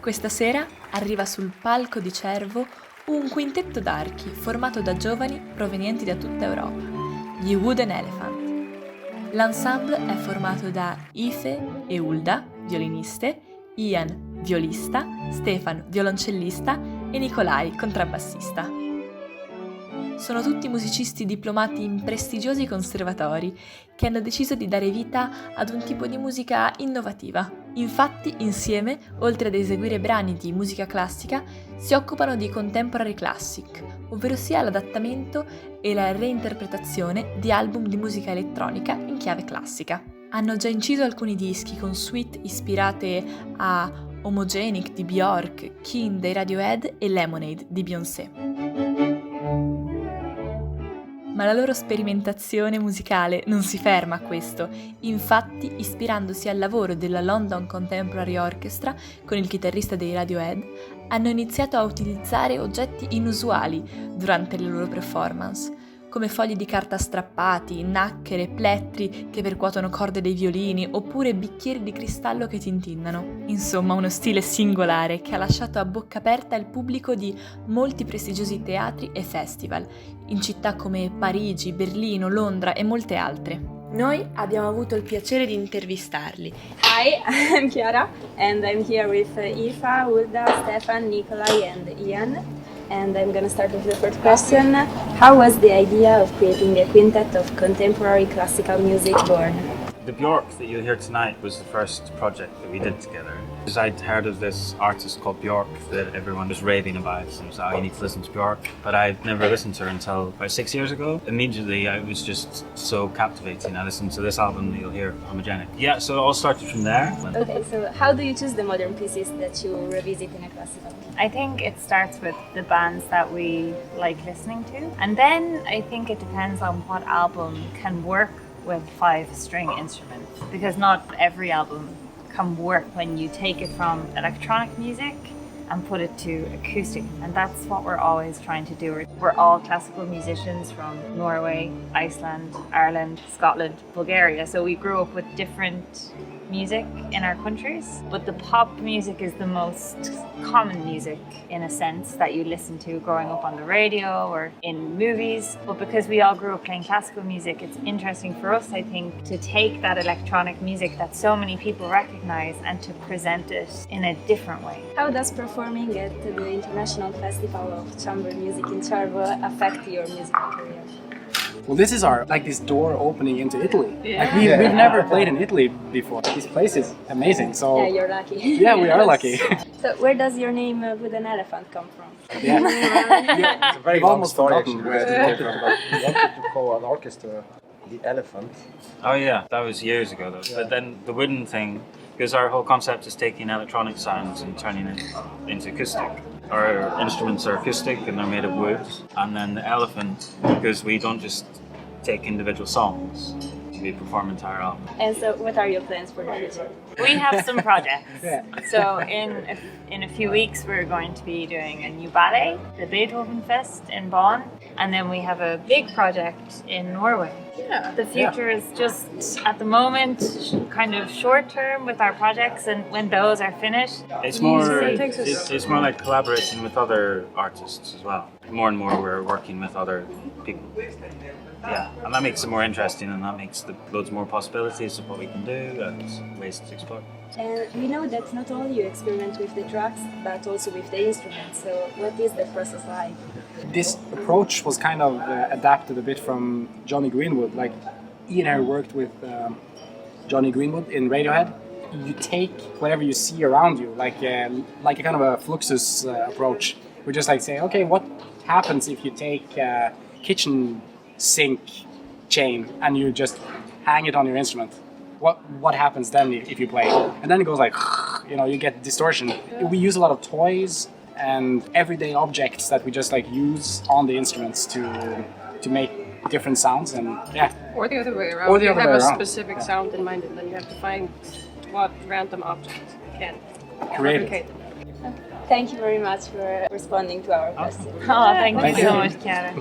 Questa sera arriva sul palco di Cervo un quintetto d'archi formato da giovani provenienti da tutta Europa, gli Wooden Elephant. L'ensemble è formato da Aoife e Hulda, violiniste, Ian, violista, Stefan, violoncellista e Nikolai, contrabbassista. Sono tutti musicisti diplomati in prestigiosi conservatori che hanno deciso di dare vita ad un tipo di musica innovativa. Infatti, insieme, oltre ad eseguire brani di musica classica, si occupano di contemporary classic, ovvero sia l'adattamento e la reinterpretazione di album di musica elettronica in chiave classica. Hanno già inciso alcuni dischi con suite ispirate a Homogenic di Bjork, King dei Radiohead e Lemonade di Beyoncé. Ma la loro sperimentazione musicale non si ferma a questo, infatti ispirandosi al lavoro della London Contemporary Orchestra con il chitarrista dei Radiohead, hanno iniziato a utilizzare oggetti inusuali durante le loro performance, come fogli di carta strappati, nacchere, plettri che percuotono corde dei violini oppure bicchieri di cristallo che tintinnano. Insomma, uno stile singolare che ha lasciato a bocca aperta il pubblico di molti prestigiosi teatri e festival, in città come Parigi, Berlino, Londra e molte altre. Noi abbiamo avuto il piacere di intervistarli. Hi, I'm Chiara and I'm here with Aoife, Hulda, Stefan, Nikolai and Ian. And I'm going to start with the first question. How was the idea of creating a quintet of contemporary classical music born? The Bjork that you'll hear tonight was the first project that we did together. Because I'd heard of this artist called Bjork that everyone was raving about, and was, oh, you need to listen to Bjork. But I'd never listened to her until about 6 years ago. Immediately, I was just so captivating. I listened to this album that you'll hear, Homogenic. Yeah, so it all started from there. Okay, so how do you choose the modern pieces that you revisit in a classical? I think it starts with the bands that we like listening to. And then I think it depends on what album can work with 5-string instruments. Because not every album can work when you take it from electronic music and put it to acoustic. And that's what we're always trying to do. We're all classical musicians from Norway, Iceland, Ireland, Scotland, Bulgaria. So we grew up with different music in our countries, but the pop music is the most common music in a sense that you listen to growing up on the radio or in movies. But because we all grew up playing classical music, it's interesting for us, I think, to take that electronic music that so many people recognize and to present it in a different way. How does performing at the International Festival of Chamber Music in Cervo affect your musical career? Well, this is our this door opening into Italy. Yeah. We've never played in Italy before. This place is amazing. So yeah, you're lucky. Yeah, we are lucky. So where does your name Wooden Elephant come from? Yeah, it's a very long story actually. We wanted to call an orchestra the Elephant. Oh yeah, that was years ago though. Yeah. But then the wooden thing, because our whole concept is taking electronic sounds and turning it into acoustic. Our instruments are acoustic and they're made of wood. And then the elephant, because we don't just take individual songs, we perform entire albums. And so what are your plans for the future? We have some projects. So in a few weeks we're going to be doing a new ballet, the Beethoven Fest in Bonn, and then we have a big project in Norway. Yeah. The future is just at the moment kind of short term with our projects, and when those are finished, it's more like collaborating with other artists as well. More and more we're working with other people. Yeah, and that makes it more interesting, and that makes loads more possibilities of what we can do and ways to explore. And we know that not only you experiment with the tracks, but also with the instruments. So what is the process like? This approach was kind of adapted a bit from Johnny Greenwood. Like Ian and I worked with Johnny Greenwood in Radiohead. You take whatever you see around you, like a kind of a fluxus approach. We just say, okay, what happens if you take a kitchen sink chain and you just hang it on your instrument? What happens then if you play? And then it goes you get distortion. We use a lot of toys and everyday objects that we just use on the instruments to make different sounds, and or the other way around. You have a specific sound in mind, and then you have to find what random object can replicate them. Thank you very much for responding to our questions. Oh, thank you so much, Chiara.